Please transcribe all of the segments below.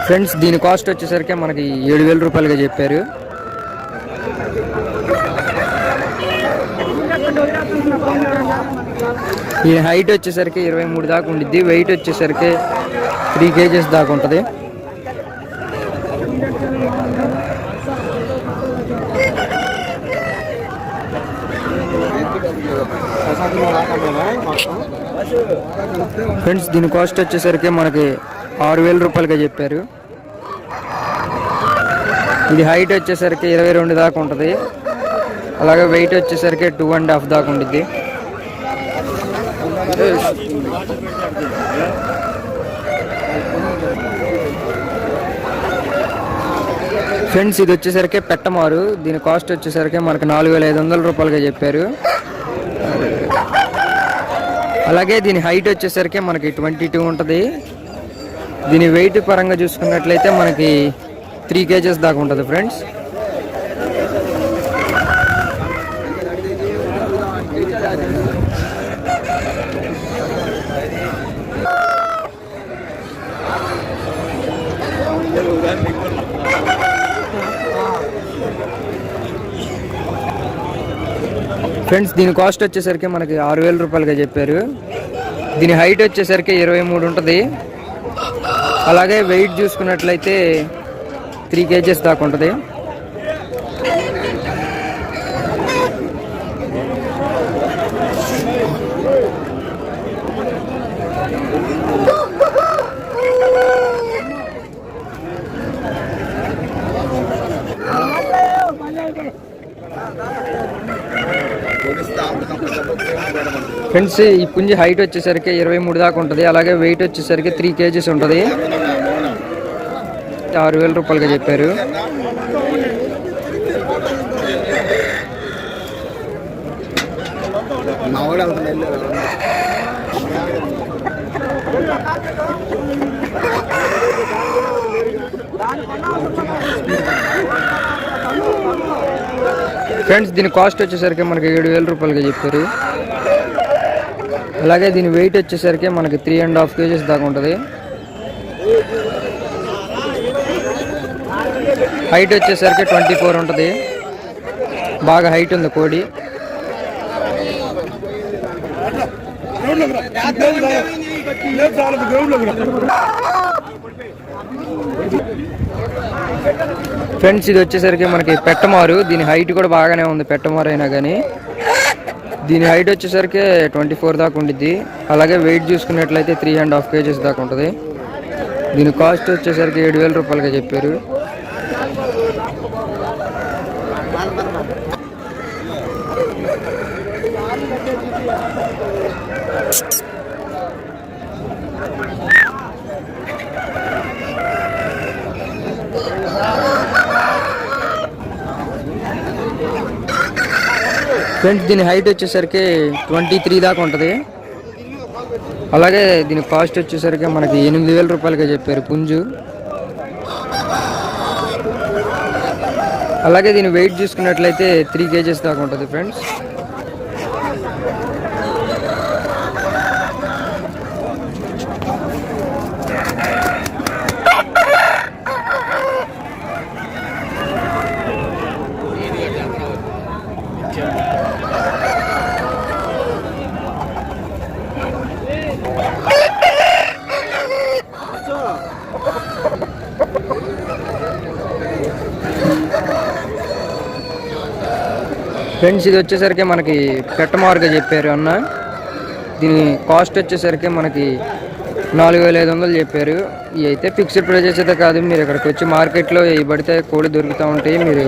Friends దీని cost వచ్చేసరికి మనకి 7,000 రూపాయలుగా చెప్పారు. ఈ హైట్ వచ్చేసరికి 23 దాకా ఉండిద్ది. వెయిట్ వచ్చేసరికి 3 kgs దాకా ఉంటుంది. ఫ్రెండ్స్ దీని కాస్ట్ వచ్చేసరికి మనకి 6,000 రూపాయలుగా చెప్పారు. ఇది హైట్ వచ్చేసరికి 22 దాకా ఉంటుంది. అలాగే వెయిట్ వచ్చేసరికి 2.5 దాకా ఉండిద్ది. ఫ్రెండ్స్ ఇది వచ్చేసరికి పెట్టమారు. దీని కాస్ట్ వచ్చేసరికి మనకి 4,500 రూపాయలుగా చెప్పారు. అలాగే దీని హైట్ వచ్చేసరికి మనకి 22 ఉంటుంది. దీని వెయిట్ పరంగా చూసుకున్నట్లయితే మనకి 3 kgs దాకా ఉంటుంది ఫ్రెండ్స్. ఫ్రెండ్స్ దీని కాస్ట్ వచ్చేసరికి మనకి 6,000 రూపాయలుగా చెప్పారు. దీని హైట్ వచ్చేసరికి 23 ఉంటుంది. అలాగే వెయిట్ చూసుకున్నట్లయితే 3 kgs దాకా ఉంటుంది. ఫ్రెండ్స్ ఈ పుంజి హైట్ వచ్చేసరికి 23 దాకా ఉంటుంది. అలాగే వెయిట్ వచ్చేసరికి 3 kgs ఉంటుంది. 6,000 రూపాయలుగా చెప్పారు. ఫ్రెండ్స్ దీని కాస్ట్ వచ్చేసరికి మనకి 7,000 రూపాయలుగా చెప్పారు. అలాగే దీని వెయిట్ వచ్చేసరికి మనకి 3.5 kgs దాకా ఉంటుంది. హైట్ వచ్చేసరికి 24 ఉంటుంది. బాగా హైట్ ఉంది కోడి. ఫ్రెండ్స్ ఇది వచ్చేసరికి మనకి పెట్టమారు. దీని హైట్ కూడా బాగానే ఉంది పెట్టమారు అయినా కానీ. దీని హైట్ వచ్చేసరికి 24 దాకా ఉండిద్ది. అలాగే వెయిట్ చూసుకున్నట్లయితే 3.5 kgs దాకా ఉంటుంది. దీని కాస్ట్ వచ్చేసరికి 7,000 రూపాయలుగా చెప్పారు. ఫ్రెండ్స్ దీని హైట్ వచ్చేసరికి 23 దాకా ఉంటుంది. అలాగే దీని కాస్ట్ వచ్చేసరికి మనకి 8,000 రూపాయలుగా చెప్పారు పుంజు. అలాగే దీని వెయిట్ చూసుకున్నట్లయితే 3 kgs దాకా ఉంటుంది ఫ్రెండ్స్. ఫ్రెండ్స్ ఇది వచ్చేసరికి మనకి పెట్టమారుగా చెప్పారు అన్న. దీని కాస్ట్ వచ్చేసరికి మనకి 4,500 చెప్పారు. ఇవి అయితే ఫిక్స్డ్ ప్రైజెస్ అయితే కాదు. మీరు ఇక్కడికి వచ్చి మార్కెట్లో ఇవి పడితే కోడి దొరుకుతూ ఉంటాయి. మీరు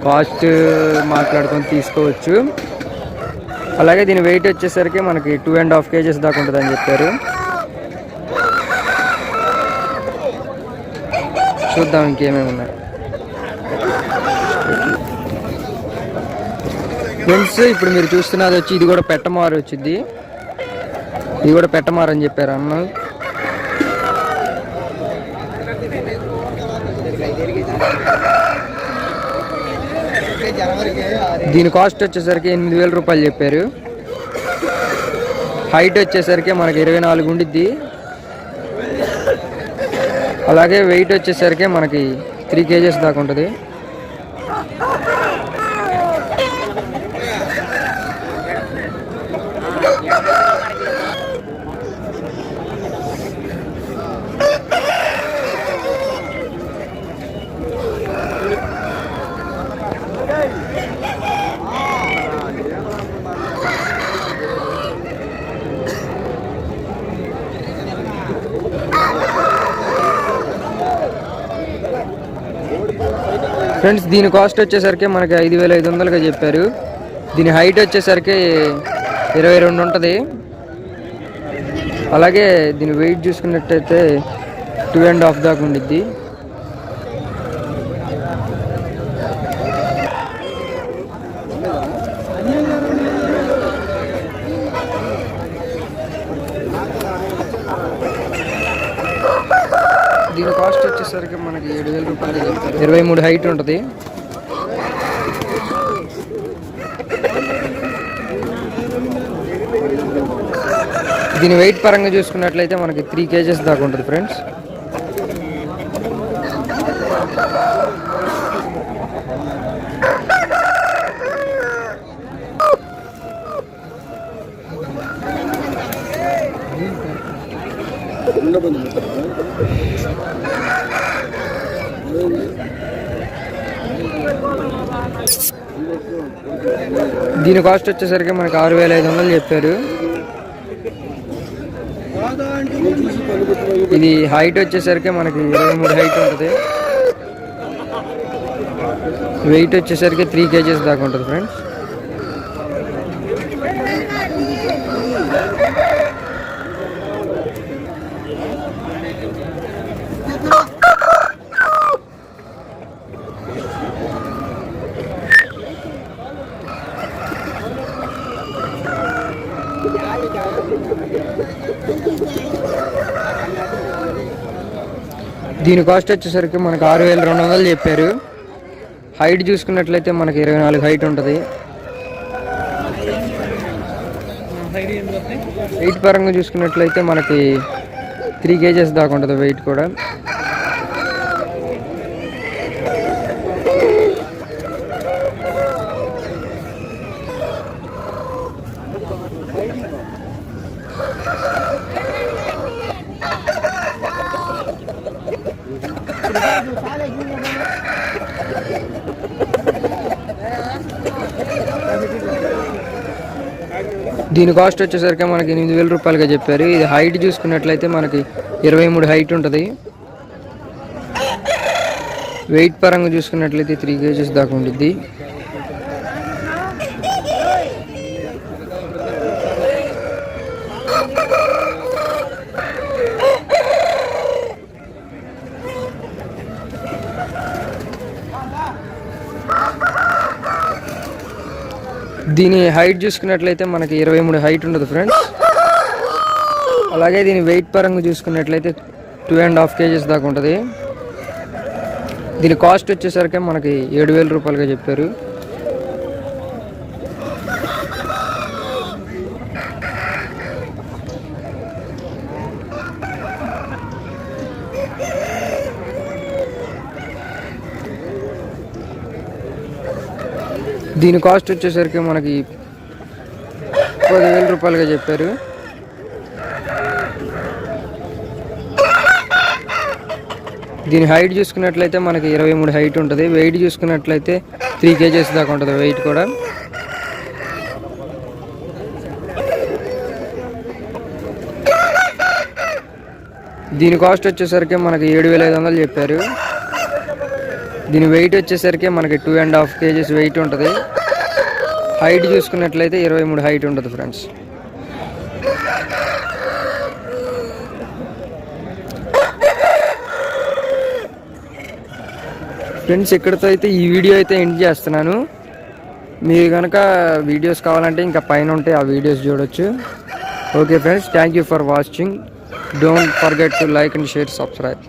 కాస్ట్ మాట్లాడుకొని తీసుకోవచ్చు. అలాగే దీని వెయిట్ వచ్చేసరికి మనకి 2.5 kgs దాకా ఉంటుందని చెప్పారు. చూద్దాం ఇంకేమేమి ఉన్నాయి. ఫ్రెండ్స్ ఇప్పుడు మీరు చూస్తున్నది వచ్చి ఇది కూడా పెట్టమారు వచ్చింది. ఇది కూడా పెట్టమారు అని చెప్పారు అన్న. దీని కాస్ట్ వచ్చేసరికి 8,000 రూపాయలు చెప్పారు. హైట్ వచ్చేసరికి మనకి 24 ఉండిద్ది. అలాగే వెయిట్ వచ్చేసరికి మనకి 3 kgs దాకా ఉంటుంది. ఫ్రెండ్స్ దీని కాస్ట్ వచ్చేసరికి మనకి 5500గా చెప్పారు. దీని హైట్ వచ్చేసరికి 22 ఉంటుంది. అలాగే దీని వెయిట్ చూసుకున్నట్టయితే 2.5 దాకా ఉండిద్ది. దీని కాస్ట్ వచ్చేసరికి మనకి 7000 రూపాయలు, 23 హైట్ ఉంటుంది. దీని వెయిట్ పరంగా చూసుకున్నట్లయితే మనకి 3 kgs దాకా ఉంటుంది ఫ్రెండ్స్. దీని కాస్ట్ వచ్చేసరికి మనకి 6500 చెప్పారు. ఇది హైట్ వచ్చేసరికి మనకి 23 హైట్ ఉంటుంది. వెయిట్ వచ్చేసరికి 3 kgs దాకా ఉంటుంది ఫ్రెండ్స్. దీని కాస్ట్ వచ్చేసరికి మనకి 6200 చెప్పారు. హైట్ చూసుకున్నట్లయితే మనకి 24 హైట్ ఉంటుంది. వెయిట్ పరంగా చూసుకున్నట్లయితే మనకి 3 kgs దాకా ఉంటుంది వెయిట్ కూడా. దీని కాస్ట్ వచ్చేసరికి మనకి 8000 రూపాయలుగా చెప్పారు. ఇది హైట్ చూసుకున్నట్లయితే మనకి 23 హైట్ ఉంటుంది. వెయిట్ పరంగా చూసుకున్నట్లయితే 3 kgs దాకా ఉంటుంది. దీని హైట్ చూసుకున్నట్లయితే మనకి 23 హైట్ ఉంటుంది ఫ్రెండ్స్. అలాగే దీని వెయిట్ పరంగా చూసుకున్నట్లయితే 2.5 kgs దాకా ఉంటుంది. దీని కాస్ట్ వచ్చేసరికి మనకి 7000 రూపాయలుగా చెప్పారు. దీని కాస్ట్ వచ్చేసరికి మనకి 10000 రూపాయలుగా చెప్పారు. దీని హైట్ చూసుకున్నట్లయితే మనకి 23 హైట్ ఉంటుంది. వెయిట్ చూసుకున్నట్లయితే 3 kgs దాకా ఉంటుంది వెయిట్ కూడా. దీని కాస్ట్ వచ్చేసరికి మనకి 7500 చెప్పారు. దీని వెయిట్ వచ్చేసరికి మనకి 2.5 kgs వెయిట్ ఉంటుంది. హైట్ చూసుకున్నట్లయితే 23 హైట్ ఉంటుంది ఫ్రెండ్స్. ఫ్రెండ్స్ ఇక్కడితో అయితే ఈ వీడియో అయితే ఎండ్ చేస్తున్నాను. మీరు కనుక వీడియోస్ కావాలంటే ఇంకా పైన ఉంటాయి, ఆ వీడియోస్ చూడొచ్చు. Okay friends, thank you for watching. Don't forget to like and share, subscribe.